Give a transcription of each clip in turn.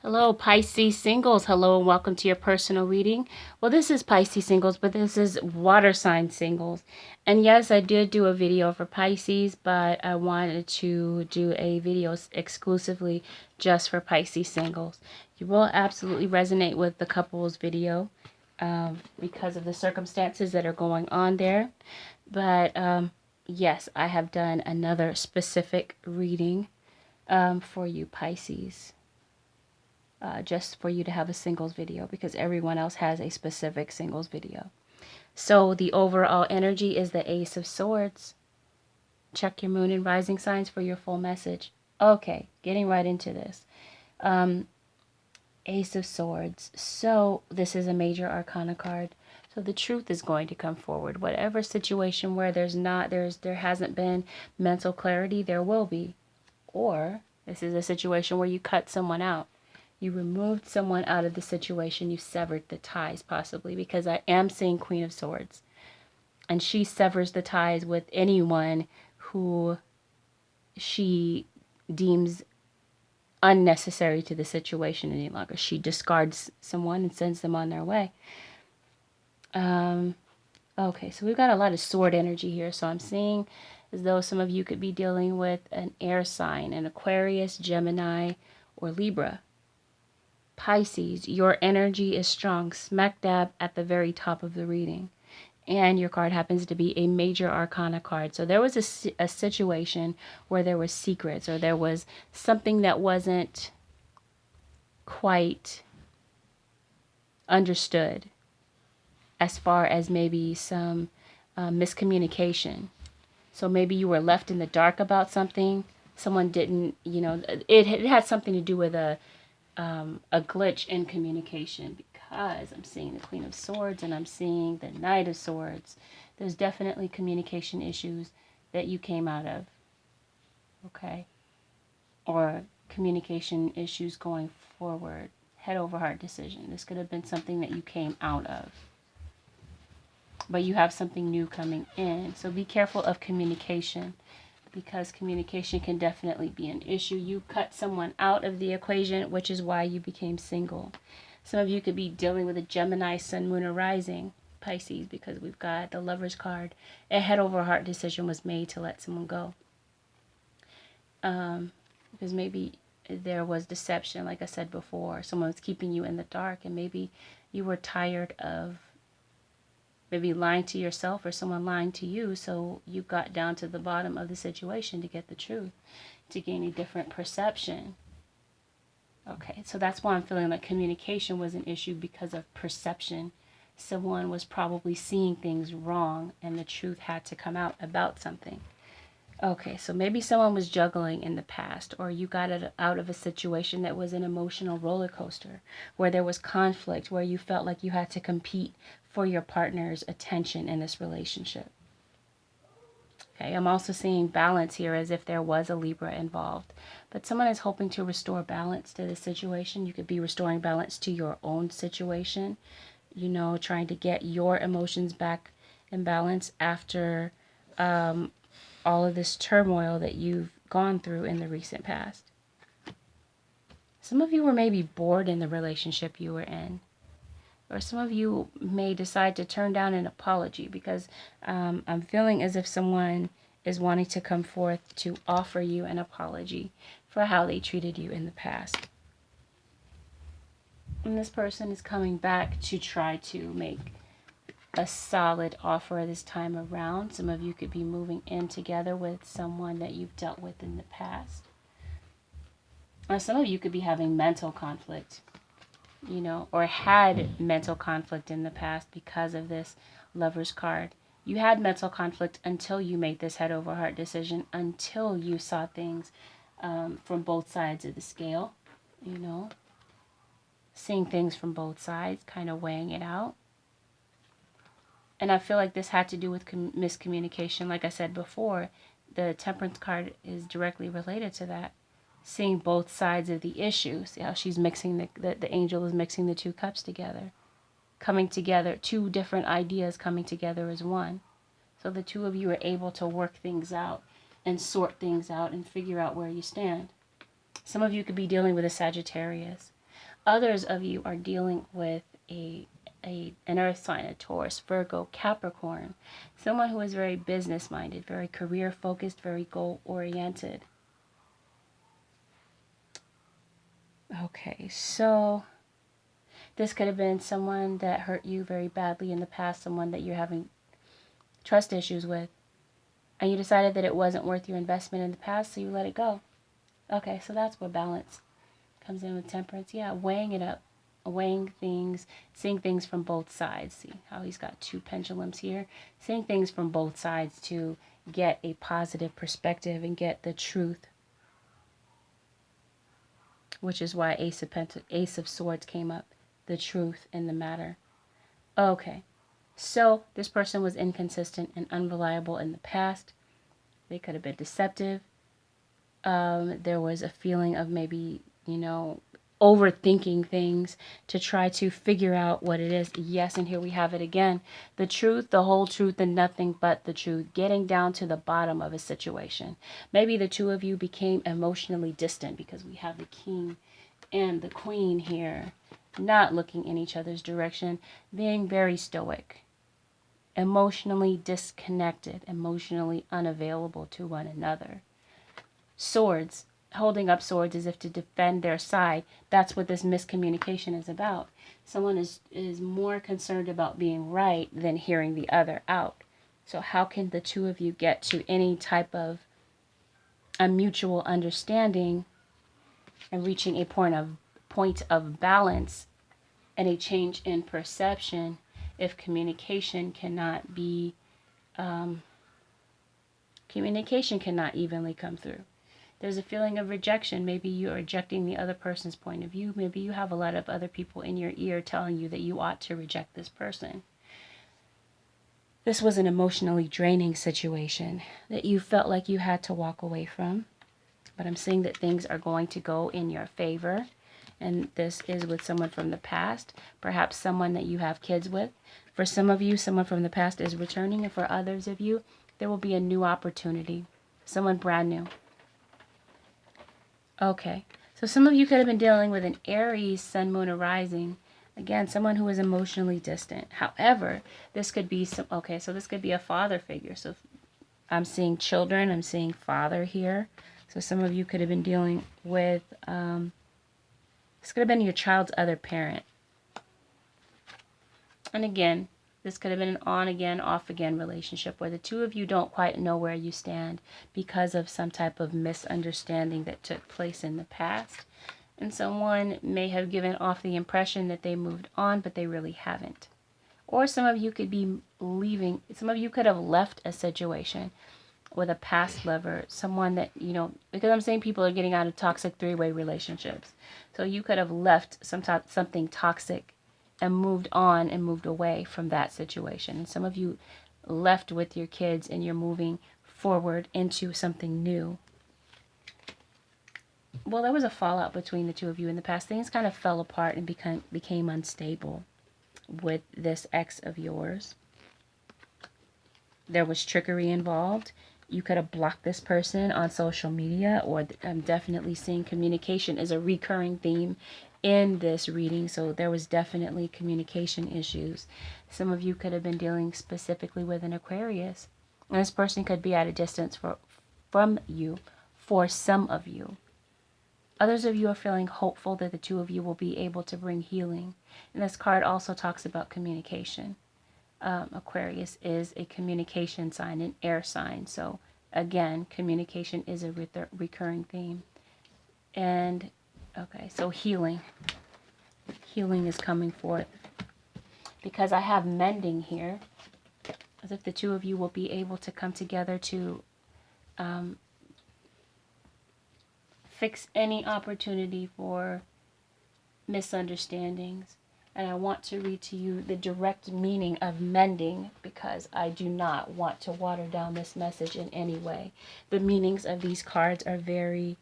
Hello, Pisces singles. Hello, and welcome to your personal reading. Well, this is Pisces singles, but this is water sign singles. And yes, I did do a video for Pisces, but I wanted to do a video exclusively just for Pisces singles. You will absolutely resonate with the couples video because of the circumstances that are going on there. But yes, I have done another specific reading for you, Pisces. Just for you to have a singles video because everyone else has a specific singles video. So the overall energy is the Ace of Swords. Check your moon and rising signs for your full message. Okay, getting right into this. Ace of Swords. So this is a major arcana card. So the truth is going to come forward. Whatever situation where there hasn't been mental clarity, there will be. Or this is a situation where you cut someone out. You removed someone out of the situation. You severed the ties, possibly, because I am seeing Queen of Swords. And she severs the ties with anyone who she deems unnecessary to the situation any longer. She discards someone and sends them on their way. Okay, so we've got a lot of sword energy here. So I'm seeing as though some of you could be dealing with an air sign, an Aquarius, Gemini, or Libra. Pisces, your energy is strong, smack dab at the very top of the reading. And your card happens to be a major arcana card. So there was a situation where there were secrets or there was something that wasn't quite understood as far as maybe some miscommunication. So maybe you were left in the dark about something. Someone didn't, it had something to do with a glitch in communication because I'm seeing the Queen of Swords and I'm seeing the Knight of Swords. There's definitely communication issues that you came out of, okay? Or communication issues going forward, head over heart decision. This could have been something that you came out of, but you have something new coming in. So be careful of communication because communication can definitely be an issue. You cut someone out of the equation, which is why you became single. Some of you could be dealing with a Gemini, Sun, Moon, or Rising, Pisces, because we've got the Lover's card. A head over heart decision was made to let someone go. Because maybe there was deception, like I said before. Someone was keeping you in the dark, and maybe you were tired of maybe lying to yourself or someone lying to you, so you got down to the bottom of the situation to get the truth, to gain a different perception. Okay, so that's why I'm feeling like communication was an issue because of perception. Someone was probably seeing things wrong and the truth had to come out about something. Okay, so maybe someone was juggling in the past, or you got out of a situation that was an emotional roller coaster, where there was conflict, where you felt like you had to compete for your partner's attention in this relationship. Okay, I'm also seeing balance here as if there was a Libra involved, but someone is hoping to restore balance to the situation. You could be restoring balance to your own situation, trying to get your emotions back in balance after all of this turmoil that you've gone through in the recent past. Some of you were maybe bored in the relationship you were in. Or some of you may decide to turn down an apology because I'm feeling as if someone is wanting to come forth to offer you an apology for how they treated you in the past. And this person is coming back to try to make a solid offer this time around. Some of you could be moving in together with someone that you've dealt with in the past. Or some of you could be having mental conflict, or had mental conflict in the past because of this Lover's card. You had mental conflict until you made this head over heart decision, until you saw things from both sides of the scale, seeing things from both sides, kind of weighing it out. And I feel like this had to do with miscommunication. Like I said before, the Temperance card is directly related to that. Seeing both sides of the issue. See how she's mixing the angel is mixing the two cups together. Coming together, two different ideas coming together as one. So the two of you are able to work things out and sort things out and figure out where you stand. Some of you could be dealing with a Sagittarius. Others of you are dealing with an earth sign, a Taurus, Virgo, Capricorn, someone who is very business minded, very career focused, very goal oriented. Okay, so this could have been someone that hurt you very badly in the past, someone that you're having trust issues with, and you decided that it wasn't worth your investment in the past, so you let it go. Okay, so that's where balance comes in with temperance. Yeah, weighing it up, weighing things, seeing things from both sides. See how he's got two pendulums here? Seeing things from both sides to get a positive perspective and get the truth, which is why Ace of Swords came up, the truth in the matter. Okay, so this person was inconsistent and unreliable in the past. They could have been deceptive. There was a feeling of maybe, overthinking things to try to figure out what it is. Yes, and here we have it again. The truth, the whole truth, and nothing but the truth. Getting down to the bottom of a situation. Maybe the two of you became emotionally distant because we have the king and the queen here, not looking in each other's direction, being very stoic, emotionally disconnected, emotionally unavailable to one another. Swords, holding up swords as if to defend their side. That's what this miscommunication is about. Someone is more concerned about being right than hearing the other out. So how can the two of you get to any type of a mutual understanding and reaching a point of balance and a change in perception if communication cannot evenly come through? There's a feeling of rejection. Maybe you're rejecting the other person's point of view. Maybe you have a lot of other people in your ear telling you that you ought to reject this person. This was an emotionally draining situation that you felt like you had to walk away from. But I'm seeing that things are going to go in your favor. And this is with someone from the past, perhaps someone that you have kids with. For some of you, someone from the past is returning. And for others of you, there will be a new opportunity. Someone brand new. Okay, so some of you could have been dealing with an Aries, Sun, Moon, or Rising. Again, someone who is emotionally distant. However, this could be this could be a father figure. So I'm seeing children, I'm seeing father here. So some of you could have been dealing with, this could have been your child's other parent. And again, this could have been an on-again, off-again relationship where the two of you don't quite know where you stand because of some type of misunderstanding that took place in the past. And someone may have given off the impression that they moved on, but they really haven't. Or some of you could be leaving, some of you could have left a situation with a past lover, someone that, because I'm saying people are getting out of toxic three-way relationships. So you could have left something toxic and moved on and moved away from that situation. And some of you left with your kids and you're moving forward into something new. Well, there was a fallout between the two of you in the past. Things kind of fell apart and became unstable with this ex of yours. There was trickery involved. You could have blocked this person on social media, or I'm definitely seeing communication is a recurring theme in this reading. So there was definitely communication issues. Some of you could have been dealing specifically with an Aquarius. And this person could be at a distance from you for some of you. Others of you are feeling hopeful that the two of you will be able to bring healing. And this card also talks about communication. Aquarius is a communication sign, an air sign. So again, communication is a recurring theme. And okay, so healing. Healing is coming forth. Because I have mending here, as if the two of you will be able to come together to fix any opportunity for misunderstandings. And I want to read to you the direct meaning of mending because I do not want to water down this message in any way. The meanings of these cards are very,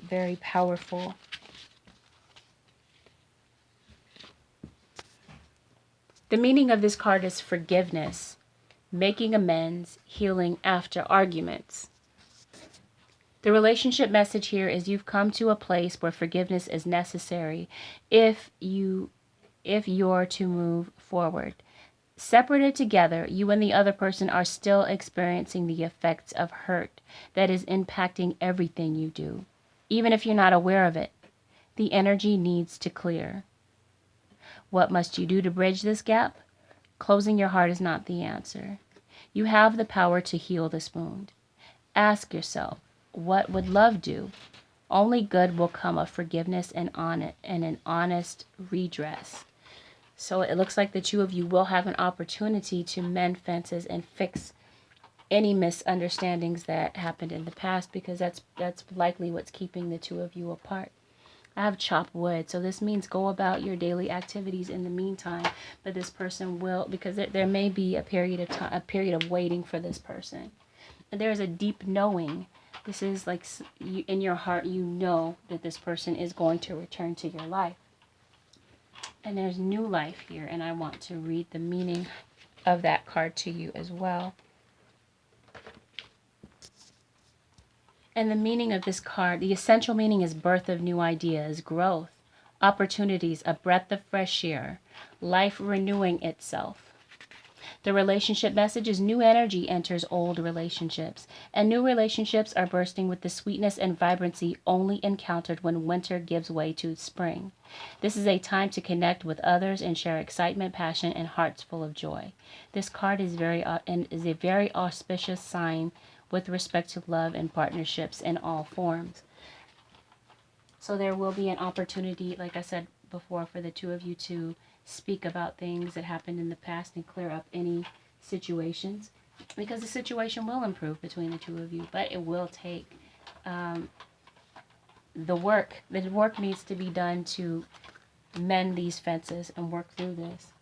very powerful. The meaning of this card is forgiveness, making amends, healing after arguments. The relationship message here is you've come to a place where forgiveness is necessary if you're to move forward. Separated together, you and the other person are still experiencing the effects of hurt that is impacting everything you do. Even if you're not aware of it, the energy needs to clear. What must you do to bridge this gap? Closing your heart is not the answer. You have the power to heal this wound. Ask yourself, what would love do? Only good will come of forgiveness and an honest redress. So it looks like the two of you will have an opportunity to mend fences and fix any misunderstandings that happened in the past, because that's likely what's keeping the two of you apart. I have chopped wood, so this means go about your daily activities in the meantime, but this person will, because there may be a period of time, a period of waiting for this person. And there's a deep knowing. This is like you, in your heart, you know that this person is going to return to your life. And there's new life here, and I want to read the meaning of that card to you as well. And the meaning of this card, the essential meaning is birth of new ideas, growth, opportunities, a breath of fresh air, life renewing itself. The relationship message is new energy enters old relationships, and new relationships are bursting with the sweetness and vibrancy only encountered when winter gives way to spring. This is a time to connect with others and share excitement, passion, and hearts full of joy. This card is a very auspicious sign with respect to love and partnerships in all forms. So there will be an opportunity, like I said before, for the two of you to speak about things that happened in the past and clear up any situations, because the situation will improve between the two of you, but it will take the work. The work needs to be done to mend these fences and work through this.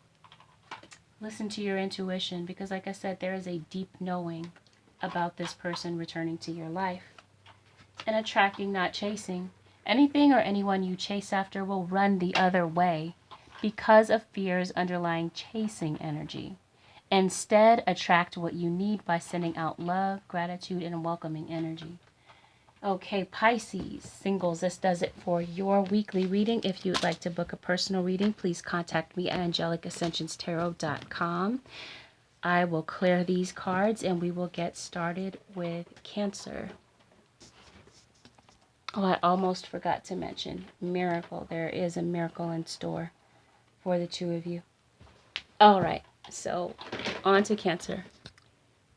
Listen to your intuition, because like I said, there is a deep knowing about this person returning to your life. And attracting, not chasing. Anything or anyone you chase after will run the other way because of fears underlying chasing energy. Instead, attract what you need by sending out love, gratitude, and welcoming energy. Okay, Pisces, singles, this does it for your weekly reading. If you'd like to book a personal reading, please contact me at AngelicAscensionsTarot.com. I will clear these cards and we will get started with Cancer. Oh, I almost forgot to mention miracle. There is a miracle in store for the two of you. All right, so on to Cancer.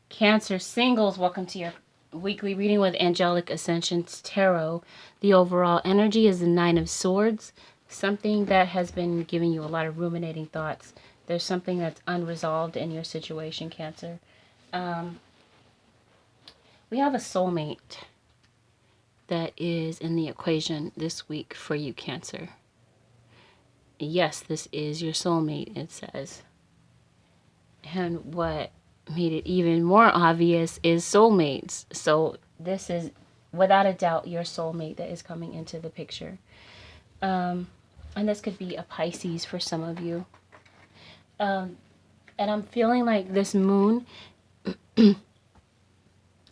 Cancer singles, welcome to your weekly reading with Angelic Ascensions Tarot. The overall energy is the Nine of Swords, something that has been giving you a lot of ruminating thoughts. There's something that's unresolved in your situation, Cancer. We have a soulmate that is in the equation this week for you, Cancer. Yes, this is your soulmate, it says. And what made it even more obvious is soulmates. So this is without a doubt your soulmate that is coming into the picture. And this could be a Pisces for some of you. And I'm feeling like this moon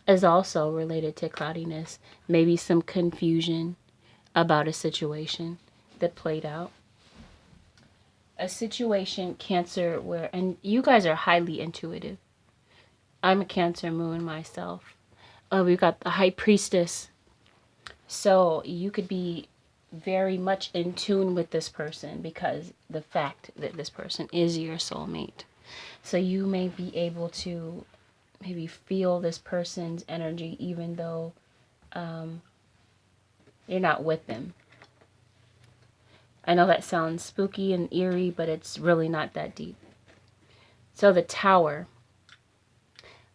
is also related to cloudiness. Maybe some confusion about a situation that played out. A situation, Cancer, where, and you guys are highly intuitive. I'm a Cancer moon myself. We've got the High Priestess. So you could be very much in tune with this person because the fact that this person is your soulmate. So you may be able to maybe feel this person's energy even though you're not with them. I know that sounds spooky and eerie, but it's really not that deep. So the Tower.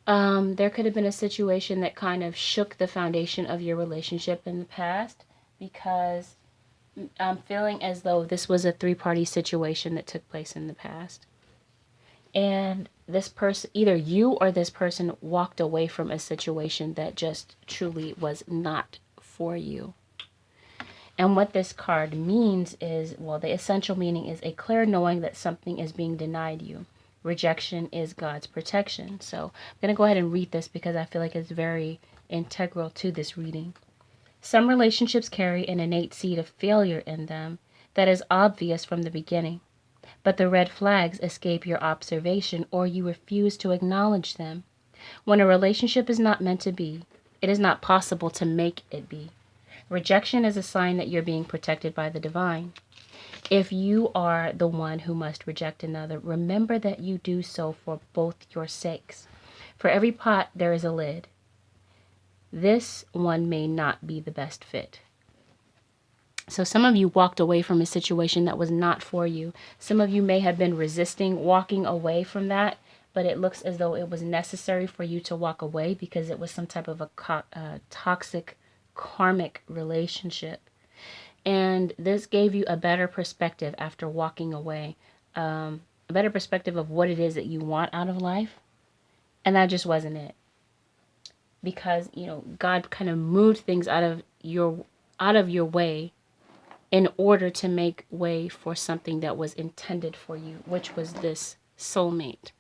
There could have been a situation that kind of shook the foundation of your relationship in the past, because I'm feeling as though this was a three-party situation that took place in the past. And this person, either you or this person, walked away from a situation that just truly was not for you. And what this card means is, well, the essential meaning is a clear knowing that something is being denied you. Rejection is God's protection. So I'm going to go ahead and read this because I feel like it's very integral to this reading. Some relationships carry an innate seed of failure in them that is obvious from the beginning, but the red flags escape your observation or you refuse to acknowledge them. When a relationship is not meant to be, it is not possible to make it be. Rejection is a sign that you're being protected by the divine. If you are the one who must reject another, remember that you do so for both your sakes. For every pot, there is a lid. This one may not be the best fit. So some of you walked away from a situation that was not for you. Some of you may have been resisting walking away from that, but it looks as though it was necessary for you to walk away because it was some type of a toxic, karmic relationship. And this gave you a better perspective after walking away, a better perspective of what it is that you want out of life. And that just wasn't it. Because, God kind of moved things out of your way in order to make way for something that was intended for you, which was this soulmate.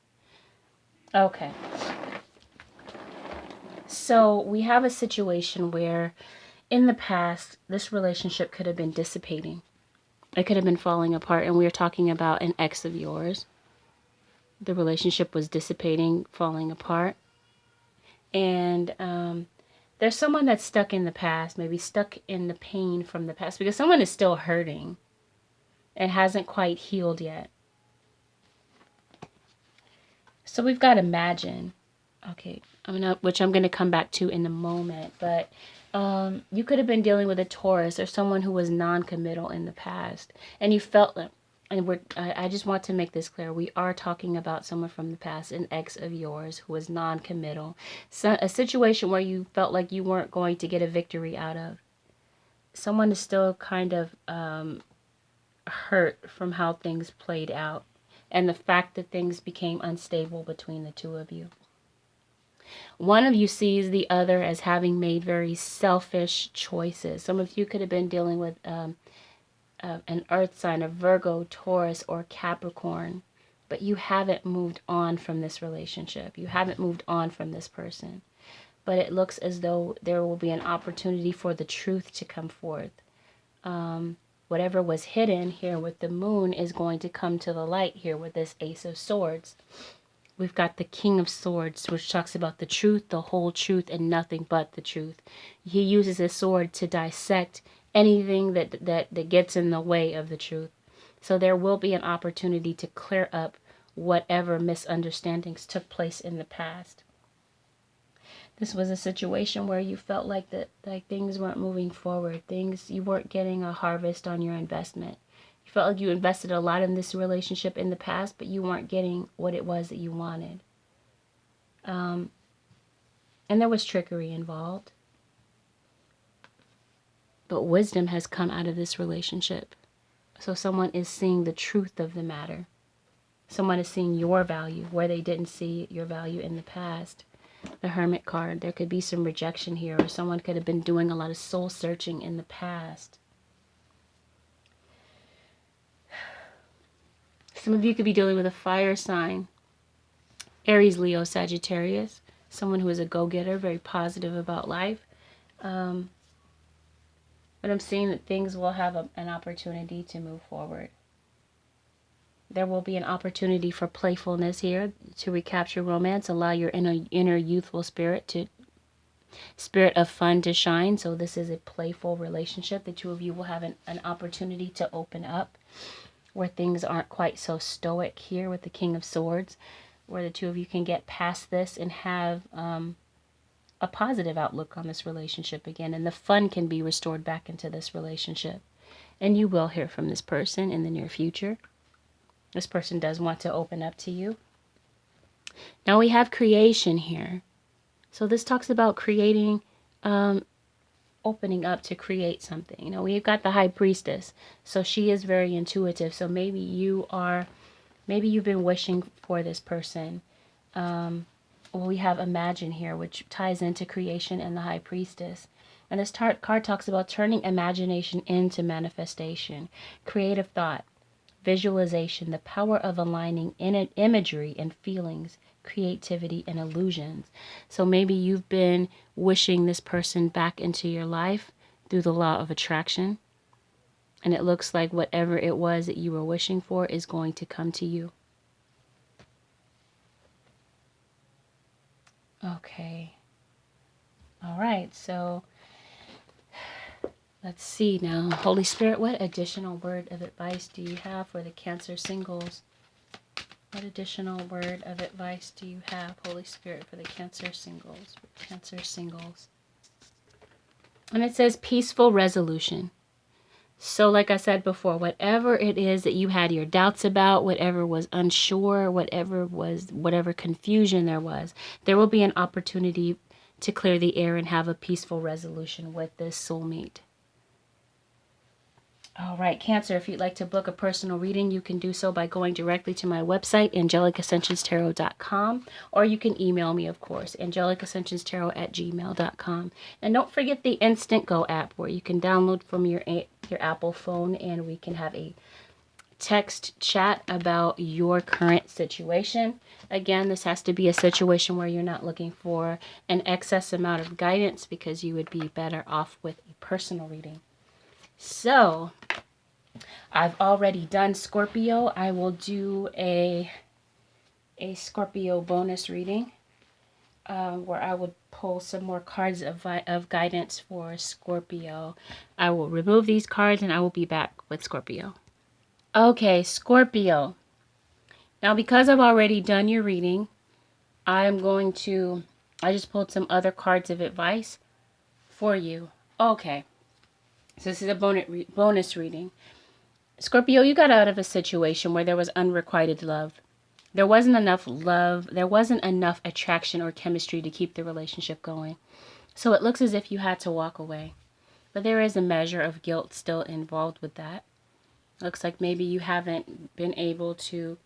Okay. So we have a situation where in the past, this relationship could have been dissipating. It could have been falling apart. And we are talking about an ex of yours. The relationship was dissipating, falling apart. And there's someone that's stuck in the past, maybe stuck in the pain from the past, because someone is still hurting and hasn't quite healed yet. So we've got imagine. Okay, which I'm going to come back to in a moment. But you could have been dealing with a Taurus or someone who was non-committal in the past. And you felt, and I just want to make this clear. We are talking about someone from the past, an ex of yours who was non-committal. So, a situation where you felt like you weren't going to get a victory out of. Someone is still kind of hurt from how things played out. And the fact that things became unstable between the two of you. One of you sees the other as having made very selfish choices. Some of you could have been dealing with an earth sign, a Virgo, Taurus, or Capricorn, but you haven't moved on from this relationship. You haven't moved on from this person. But it looks as though there will be an opportunity for the truth to come forth. Whatever was hidden here with the moon is going to come to the light here with this Ace of Swords. We've got the King of Swords, which talks about the truth, the whole truth, and nothing but the truth. He uses his sword to dissect anything that gets in the way of the truth. So there will be an opportunity to clear up whatever misunderstandings took place in the past. This was a situation where you felt like things weren't moving forward. You weren't getting a harvest on your investment. You felt like you invested a lot in this relationship in the past, but you weren't getting what it was that you wanted. And there was trickery involved. But wisdom has come out of this relationship. So someone is seeing the truth of the matter. Someone is seeing your value where they didn't see your value in the past. The Hermit card, there could be some rejection here, or someone could have been doing a lot of soul searching in the past. Some of you could be dealing with a fire sign. Aries, Leo, Sagittarius. Someone who is a go-getter, very positive about life. But I'm seeing that things will have an opportunity to move forward. There will be an opportunity for playfulness here to recapture romance, allow your inner youthful spirit of fun to shine. So this is a playful relationship. The two of you will have an opportunity to open up where things aren't quite so stoic here with the King of Swords, where the two of you can get past this and have a positive outlook on this relationship again. And the fun can be restored back into this relationship. And you will hear from this person in the near future. This person does want to open up to you. Now we have creation here. So this talks about creating, opening up to create something. We've got the High Priestess. So she is very intuitive. So maybe you've been wishing for this person. We have Imagine here, which ties into creation and the High Priestess. And this card talks about turning imagination into manifestation, creative thought, visualization, the power of aligning imagery and feelings, creativity and illusions. So maybe you've been wishing this person back into your life. through the law of attraction. And it looks like whatever it was that you were wishing for is going to come to you. Okay. All right. So let's see now. Holy Spirit, what additional word of advice do you have for the Cancer singles? What additional word of advice do you have, Holy Spirit, for the Cancer singles? Cancer singles. And it says peaceful resolution. So like I said before, whatever it is that you had your doubts about, whatever was unsure, whatever confusion there will be an opportunity to clear the air and have a peaceful resolution with this soulmate. All right, Cancer, if you'd like to book a personal reading, you can do so by going directly to my website, AngelicAscensionsTarot.com, or you can email me, of course, AngelicAscensionsTarot@gmail.com. And don't forget the Instant Go app, where you can download from your Apple phone, and we can have a text chat about your current situation. Again, this has to be a situation where you're not looking for an excess amount of guidance, because you would be better off with a personal reading. So, I've already done Scorpio. I will do a Scorpio bonus reading where I would pull some more cards of guidance for Scorpio. I will remove these cards and I will be back with Scorpio. Okay, Scorpio. Now, because I've already done your reading, I just pulled some other cards of advice for you. Okay. So this is a bonus reading. Scorpio, you got out of a situation where there was unrequited love. There wasn't enough love. There wasn't enough attraction or chemistry to keep the relationship going. So it looks as if you had to walk away. But there is a measure of guilt still involved with that. Looks like maybe you haven't been able to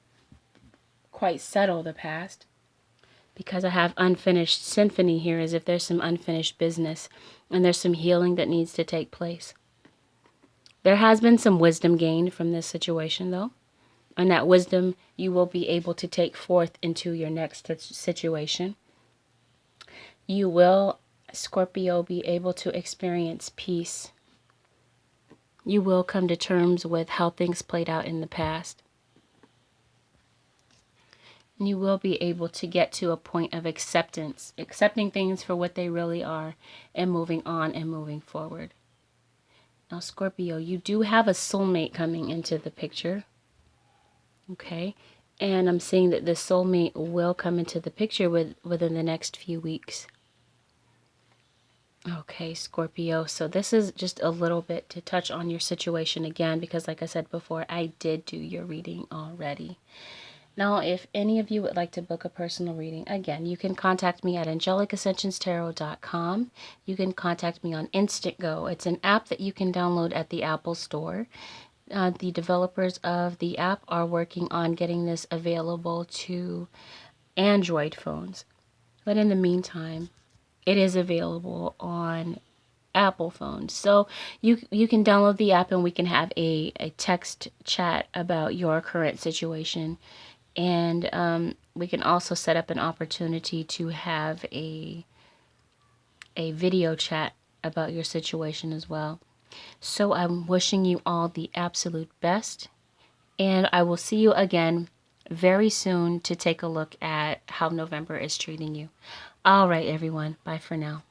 quite settle the past. Because I have unfinished symphony here, as if there's some unfinished business. And there's some healing that needs to take place. There has been some wisdom gained from this situation, though. And that wisdom you will be able to take forth into your next situation. You will, Scorpio, be able to experience peace. You will come to terms with how things played out in the past. And you will be able to get to a point of acceptance, accepting things for what they really are, and moving on and moving forward. Now, Scorpio, you do have a soulmate coming into the picture. Okay. And I'm seeing that this soulmate will come into the picture within the next few weeks. Okay, Scorpio. So this is just a little bit to touch on your situation again, because like I said before, I did do your reading already. Now, if any of you would like to book a personal reading, again, you can contact me at AngelicAscensionsTarot.com. You can contact me on Instant Go. It's an app that you can download at the Apple Store. The developers of the app are working on getting this available to Android phones. But in the meantime, it is available on Apple phones. So you can download the app and we can have a text chat about your current situation. And we can also set up an opportunity to have a video chat about your situation as well. So I'm wishing you all the absolute best. And I will see you again very soon to take a look at how November is treating you. All right, everyone. Bye for now.